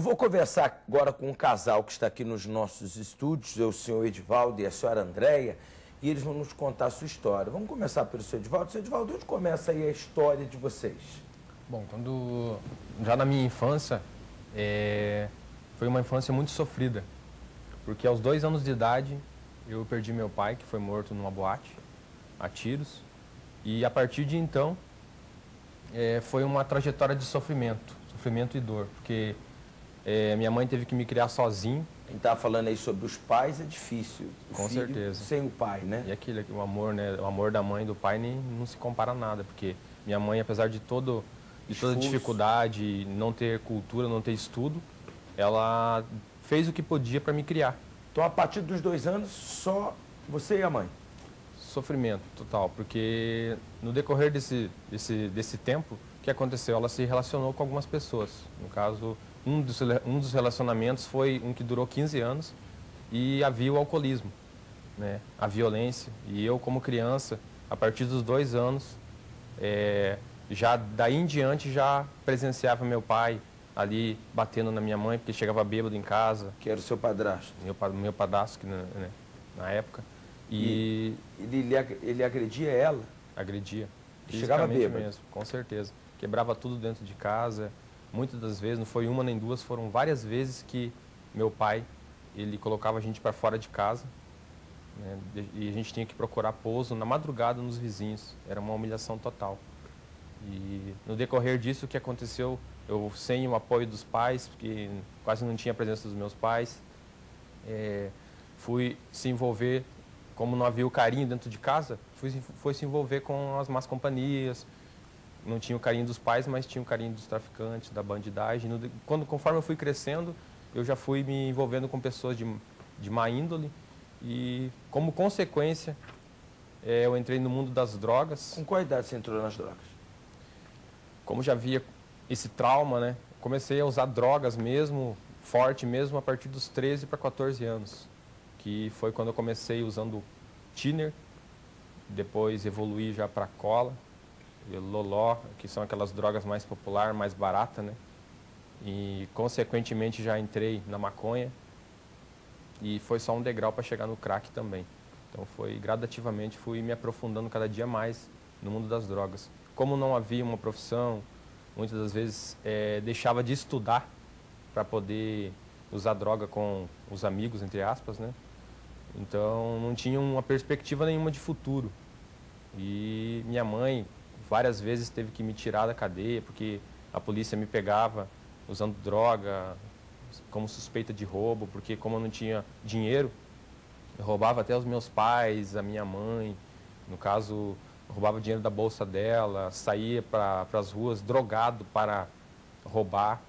vou conversar agora com um casal que está aqui nos nossos estúdios, o senhor Edivaldo e a senhora Andréia, e eles vão nos contar a sua história. Vamos começar pelo senhor Edivaldo. Senhor Edivaldo, onde começa aí a história de vocês? Bom, já na minha infância, foi uma infância muito sofrida, porque aos 2 anos de idade eu perdi meu pai, que foi morto numa boate, a tiros, e a partir de então foi uma trajetória de sofrimento e dor, porque minha mãe teve que me criar sozinho. Quem está falando aí sobre os pais é difícil. Com certeza. Sem o pai, né? E aquilo, o amor, né? O amor da mãe e do pai não se compara a nada, porque minha mãe, apesar de toda dificuldade, não ter cultura, não ter estudo, ela fez o que podia para me criar. Então, a partir dos 2 anos, só você e a mãe? Sofrimento total, porque no decorrer desse tempo, o que aconteceu? Ela se relacionou com algumas pessoas. No caso, um dos relacionamentos foi um que durou 15 anos e havia o alcoolismo, né? A violência. E eu, como criança, a partir dos 2 anos, já daí em diante já presenciava meu pai ali batendo na minha mãe, porque chegava bêbado em casa. Que era o seu padrasto? Meu padrasto, né, na época. E ele agredia ela? Agredia. Chegava bêbado? Mesmo, com certeza. Quebrava tudo dentro de casa. Muitas das vezes, não foi uma nem duas, foram várias vezes que meu pai, ele colocava a gente para fora de casa, né, e a gente tinha que procurar pouso na madrugada nos vizinhos. Era uma humilhação total. E no decorrer disso, o que aconteceu, eu sem o apoio dos pais, porque quase não tinha a presença dos meus pais, fui se envolver, como não havia o carinho dentro de casa, fui se envolver com as más companhias. Não tinha o carinho dos pais, mas tinha o carinho dos traficantes, da bandidagem. Conforme eu fui crescendo, eu já fui me envolvendo com pessoas de má índole e, como consequência, eu entrei no mundo das drogas. Com qual idade você entrou nas drogas? Como já havia esse trauma, né? Comecei a usar drogas mesmo, forte mesmo, a partir dos 13 para 14 anos. Que foi quando eu comecei usando thinner, depois evoluí já para cola, loló, que são aquelas drogas mais populares, mais baratas, né? E, consequentemente, já entrei na maconha e foi só um degrau para chegar no crack também. Então, gradativamente, fui me aprofundando cada dia mais no mundo das drogas. Como não havia uma profissão, muitas das vezes deixava de estudar para poder usar droga com os amigos, entre aspas, né? Então, não tinha uma perspectiva nenhuma de futuro. E minha mãe várias vezes teve que me tirar da cadeia, porque a polícia me pegava usando droga, como suspeita de roubo, porque como eu não tinha dinheiro, eu roubava até os meus pais, a minha mãe. No caso, roubava dinheiro da bolsa dela, saía para as ruas drogado para roubar,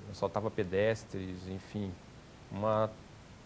assaltava pedestres, enfim,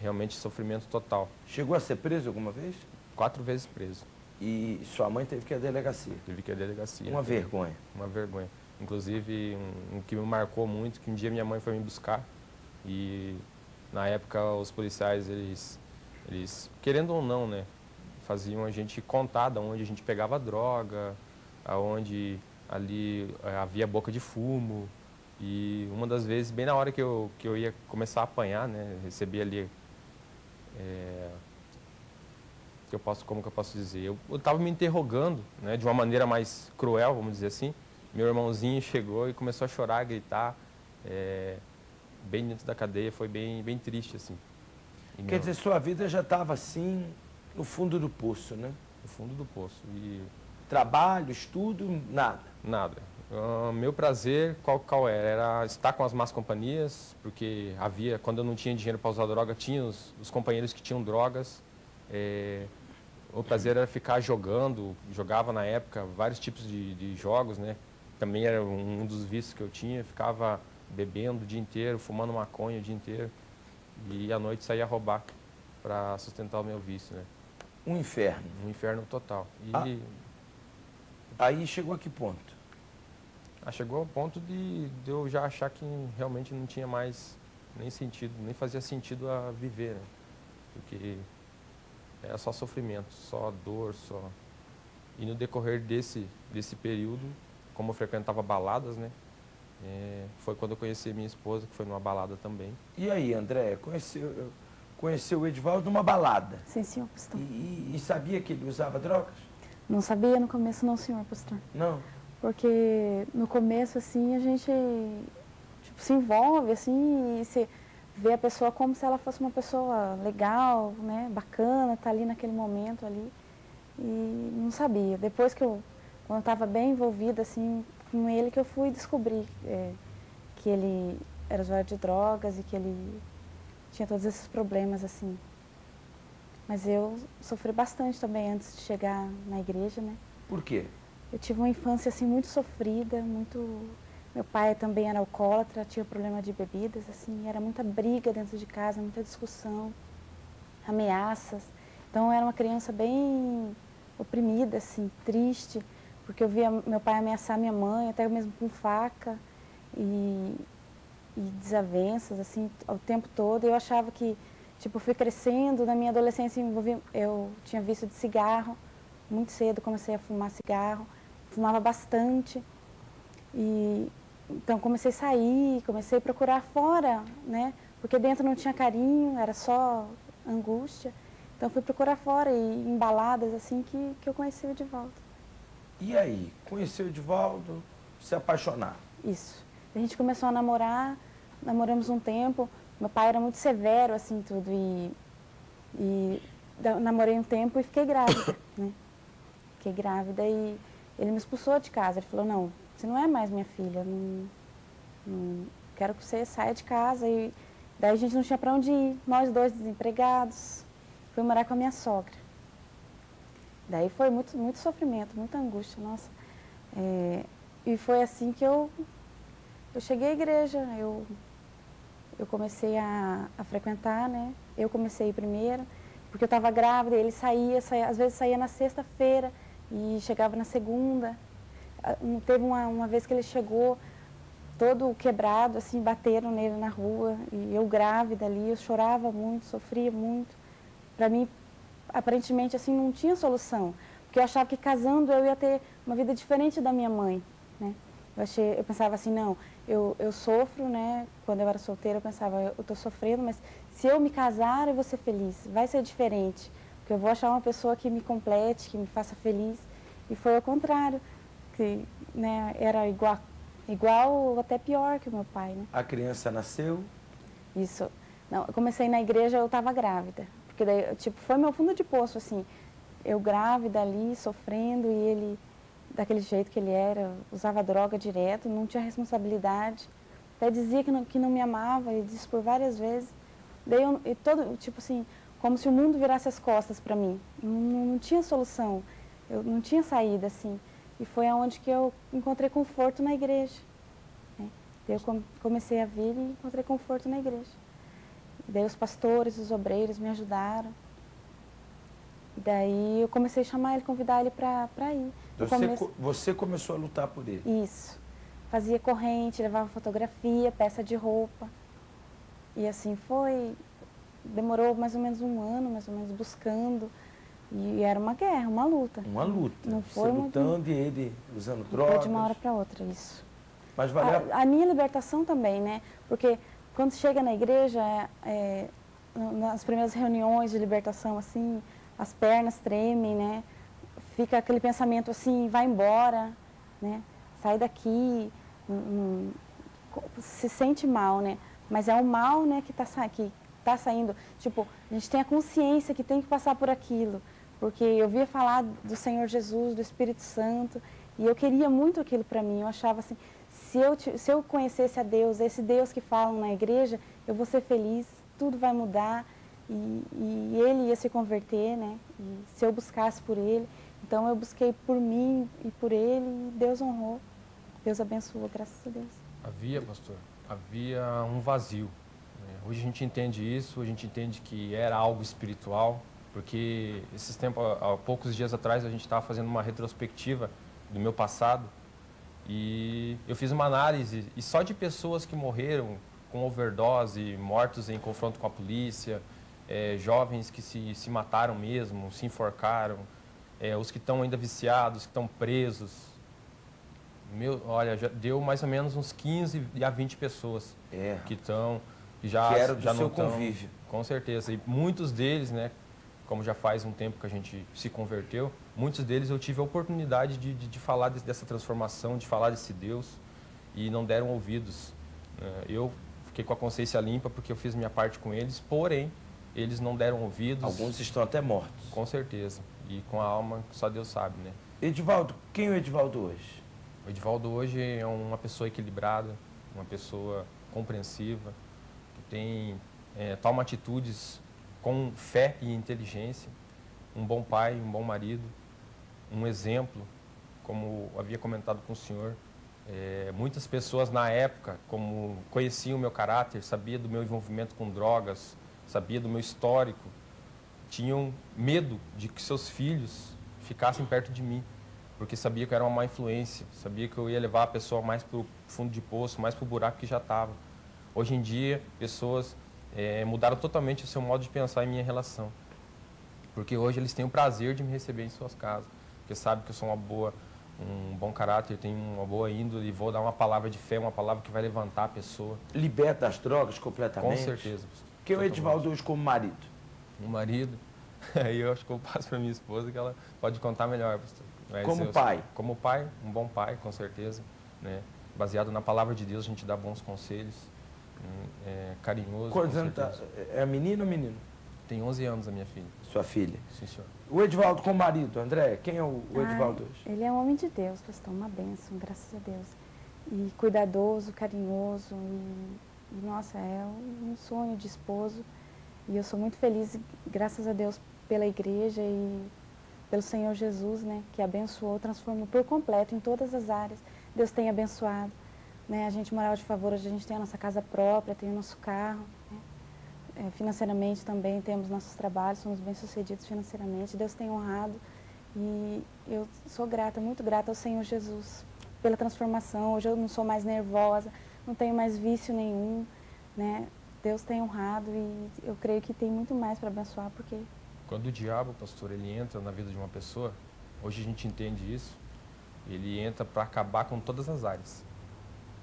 realmente sofrimento total. Chegou a ser preso alguma vez? 4 vezes preso. E sua mãe teve que ir à delegacia? Teve que ir à delegacia. Uma vergonha? Uma vergonha. Inclusive, um que me marcou muito, que um dia minha mãe foi me buscar e, na época, os policiais, eles querendo ou não, né, faziam a gente contar de onde a gente pegava droga, aonde ali havia boca de fumo. E uma das vezes, bem na hora que eu ia começar a apanhar, né, recebi ali, como que eu posso dizer? Eu estava me interrogando, né, de uma maneira mais cruel, vamos dizer assim. Meu irmãozinho chegou e começou a chorar, a gritar, bem dentro da cadeia, foi bem triste, assim. Quer dizer, sua vida já estava assim, no fundo do poço, né? No fundo do poço. E trabalho, estudo, nada? Nada. Meu prazer, qual era? Era estar com as más companhias, porque quando eu não tinha dinheiro para usar droga, tinha os companheiros que tinham drogas. O prazer era ficar jogava na época vários tipos de jogos, né? Também era um dos vícios que eu tinha, ficava bebendo o dia inteiro, fumando maconha o dia inteiro e à noite saía roubar para sustentar o meu vício, né? Um inferno. Um inferno total. Aí chegou a que ponto? Chegou ao ponto de eu já achar que realmente não tinha mais nem sentido, nem fazia sentido a viver, né? Porque era só sofrimento, só dor, só... E no decorrer desse período, como eu frequentava baladas, né? Foi quando eu conheci minha esposa, que foi numa balada também. E aí, André, conheceu o Edivaldo numa balada? Sim, senhor pastor. E sabia que ele usava drogas? Não sabia no começo não, senhor pastor. Não. Porque no começo, assim, a gente tipo, se envolve, assim, e se vê a pessoa como se ela fosse uma pessoa legal, né, bacana, tá ali naquele momento ali. E não sabia. Depois quando eu estava bem envolvida, assim, com ele, que eu fui descobrir que ele era usuário de drogas e que ele tinha todos esses problemas, assim. Mas eu sofri bastante também antes de chegar na igreja, né? Por quê? Eu tive uma infância, assim, muito sofrida, muito... Meu pai também era alcoólatra, tinha problema de bebidas, assim, era muita briga dentro de casa, muita discussão, ameaças. Então, eu era uma criança bem oprimida, assim, triste, porque eu via meu pai ameaçar minha mãe, até mesmo com faca e desavenças, assim, o tempo todo. E eu achava que, tipo, fui crescendo, na minha adolescência eu tinha vício de cigarro, muito cedo comecei a fumar cigarro, fumava bastante. E então comecei a sair, comecei a procurar fora, né? Porque dentro não tinha carinho, era só angústia. Então fui procurar fora e em baladas assim que eu conheci o Edivaldo. E aí, conheceu o Edivaldo, se apaixonar? Isso. A gente começou a namorar, namoramos um tempo. Meu pai era muito severo assim tudo e namorei um tempo e fiquei grávida, né? Fiquei grávida e ele me expulsou de casa. Ele falou: "Não, você não é mais minha filha, não quero que você saia de casa." E daí a gente não tinha para onde ir, nós dois desempregados. Fui morar com a minha sogra. Daí foi muito, muito sofrimento, muita angústia, nossa. E foi assim que eu cheguei à igreja, eu comecei a frequentar, né? Eu comecei primeiro, porque eu estava grávida, ele saía, às vezes saía na sexta-feira e chegava na segunda. Teve uma vez que ele chegou todo quebrado, assim, bateram nele na rua, e eu grávida ali, eu chorava muito, sofria muito. Para mim, aparentemente, assim, não tinha solução, porque eu achava que casando eu ia ter uma vida diferente da minha mãe, né? Eu pensava assim, não, eu sofro, né? Quando eu era solteira, eu pensava, eu estou sofrendo, mas se eu me casar, eu vou ser feliz, vai ser diferente, porque eu vou achar uma pessoa que me complete, que me faça feliz. E foi ao contrário, que, né, era igual ou até pior que o meu pai, né? A criança nasceu? Isso. Não, eu comecei na igreja, eu estava grávida. Porque daí, tipo, foi meu fundo de poço, assim. Eu grávida ali, sofrendo, e ele, daquele jeito que ele era, usava droga direto, não tinha responsabilidade. Até dizia que não me amava, ele disse por várias vezes. Daí, tipo assim, como se o mundo virasse as costas para mim. Não tinha solução, eu não tinha saída, assim. E foi aonde que eu encontrei conforto na igreja, né? Eu comecei a vir e encontrei conforto na igreja. Daí os pastores, os obreiros me ajudaram. Daí eu comecei a chamar ele, convidar ele para ir. Você começou a lutar por ele? Isso. Fazia corrente, levava fotografia, peça de roupa. E assim foi. Demorou mais ou menos um ano, mais ou menos, buscando. E era uma guerra, uma luta. Uma luta. Não foi você lutando e ele usando drogas. Foi de uma hora para outra, isso. Mas valeu a minha libertação também, né? Porque quando chega na igreja, nas primeiras reuniões de libertação, assim, as pernas tremem, né? Fica aquele pensamento assim, vai embora, né? Sai daqui, se sente mal, né? Mas é o mal, né, que tá saindo. Tipo, a gente tem a consciência que tem que passar por aquilo. Porque eu via falar do Senhor Jesus, do Espírito Santo, e eu queria muito aquilo para mim. Eu achava assim, se eu conhecesse a Deus, esse Deus que falam na igreja, eu vou ser feliz, tudo vai mudar, e ele ia se converter, né? E se eu buscasse por ele, então eu busquei por mim e por ele, e Deus honrou, Deus abençoou, graças a Deus. Havia, pastor, um vazio, né? Hoje a gente entende isso, a gente entende que era algo espiritual, porque esses tempos, há poucos dias atrás, a gente estava fazendo uma retrospectiva do meu passado, e eu fiz uma análise, e só de pessoas que morreram com overdose, mortos em confronto com a polícia, jovens que se mataram mesmo, se enforcaram, os que estão ainda viciados, que estão presos, Olha, já deu mais ou menos uns 15 a 20 pessoas que estão, que era do já seu não tão, convívio. Com certeza. E muitos deles, né, como já faz um tempo que a gente se converteu, muitos deles eu tive a oportunidade de falar dessa transformação, de falar desse Deus, e não deram ouvidos. Eu fiquei com a consciência limpa porque eu fiz minha parte com eles, porém, eles não deram ouvidos. Alguns estão até mortos. Com certeza. E com a alma, só Deus sabe, né? Edivaldo, quem é o Edivaldo hoje? O Edivaldo hoje é uma pessoa equilibrada, uma pessoa compreensiva, que toma atitudes com fé e inteligência, um bom pai, um bom marido, um exemplo, como havia comentado com o senhor. Muitas pessoas na época, como conheciam o meu caráter, sabiam do meu envolvimento com drogas, sabiam do meu histórico, tinham medo de que seus filhos ficassem perto de mim, porque sabia que eu era uma má influência, sabia que eu ia levar a pessoa mais para o fundo de poço, mais para o buraco que já estava. Hoje em dia, pessoas mudaram totalmente o seu modo de pensar em minha relação, porque hoje eles têm o prazer de me receber em suas casas, porque sabem que eu sou um bom caráter, tenho uma boa índole e vou dar uma palavra de fé, uma palavra que vai levantar a pessoa. Liberta das drogas completamente? Com certeza. Quem é o Edivaldo hoje como marido? Um marido, aí eu acho que eu passo para minha esposa que ela pode contar melhor, pastor. Como pai? Como pai, um bom pai, com certeza, né? Baseado na palavra de Deus, a gente dá bons conselhos, carinhoso. Quantos anos tá? É menino ou menino? Tem 11 anos a minha filha. Sua filha? Sim, senhor. O Edivaldo como marido, André, quem é o Edivaldo hoje? Ele é um homem de Deus, pastor, uma bênção, graças a Deus. E cuidadoso, carinhoso, e nossa, é um sonho de esposo. E eu sou muito feliz, graças a Deus, pela igreja e pelo Senhor Jesus, né, que abençoou, transformou por completo em todas as áreas. Deus tem abençoado, né? A gente morava de favor, hoje a gente tem a nossa casa própria, tem o nosso carro, né? Financeiramente também temos nossos trabalhos, somos bem-sucedidos financeiramente. Deus tem honrado e eu sou grata, muito grata ao Senhor Jesus pela transformação. Hoje eu não sou mais nervosa, não tenho mais vício nenhum, né? Deus tem honrado e eu creio que tem muito mais para abençoar, porque... Quando o diabo, pastor, ele entra na vida de uma pessoa, hoje a gente entende isso, ele entra para acabar com todas as áreas,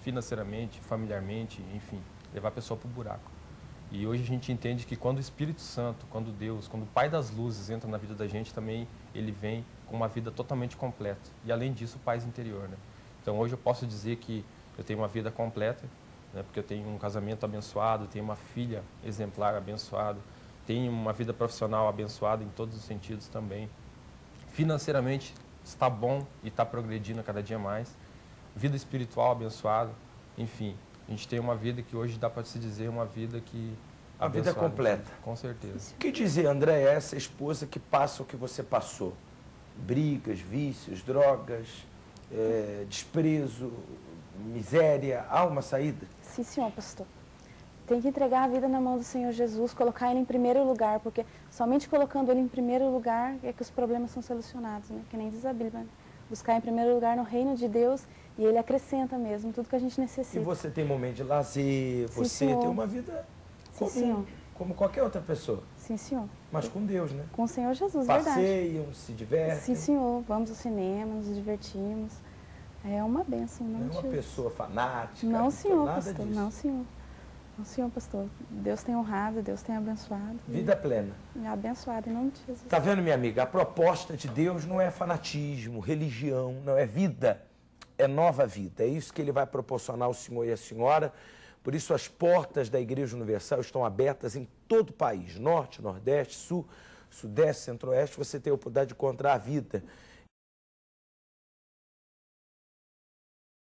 financeiramente, familiarmente, enfim, levar a pessoa para o buraco. E hoje a gente entende que quando o Espírito Santo, quando Deus, quando o Pai das Luzes entra na vida da gente, também ele vem com uma vida totalmente completa. E além disso, paz interior, né? Então hoje eu posso dizer que eu tenho uma vida completa, né? Porque eu tenho um casamento abençoado, tenho uma filha exemplar abençoada, tenho uma vida profissional abençoada em todos os sentidos também. Financeiramente está bom e está progredindo a cada dia mais. Vida espiritual abençoada, enfim. A gente tem uma vida que hoje dá para se dizer uma vida que... A vida completa. Com certeza. O que dizer, André, essa esposa que passa o que você passou? Brigas, vícios, drogas, desprezo, miséria. Há uma saída? Sim, senhor, pastor. Tem que entregar a vida na mão do Senhor Jesus, colocar Ele em primeiro lugar, porque somente colocando Ele em primeiro lugar é que os problemas são solucionados, né? Que nem diz a Bíblia, né? Buscar em primeiro lugar no reino de Deus e Ele acrescenta mesmo tudo que a gente necessita. E você tem momento de lazer, Sim, você senhor. tem uma vida comum, Sim, senhor. como qualquer outra pessoa, Sim, senhor. mas com Deus, né? Com o Senhor Jesus, verdade. Passeiam, se divertem. Sim, senhor. Vamos ao cinema, nos divertimos. É uma bênção, Não é uma pessoa fanática. Não, senhor, nada pastor. disso. Não, senhor. Não, senhor, pastor. Deus tem honrado, Deus tem abençoado. Vida plena. Abençoado em nome de Jesus. Tá vendo, minha amiga? A proposta de Deus não é fanatismo, religião, não é vida, é nova vida. É isso que Ele vai proporcionar ao senhor e à senhora. Por isso, as portas da Igreja Universal estão abertas em todo o país, norte, nordeste, sul, sudeste, centro-oeste. Você tem a oportunidade de encontrar a vida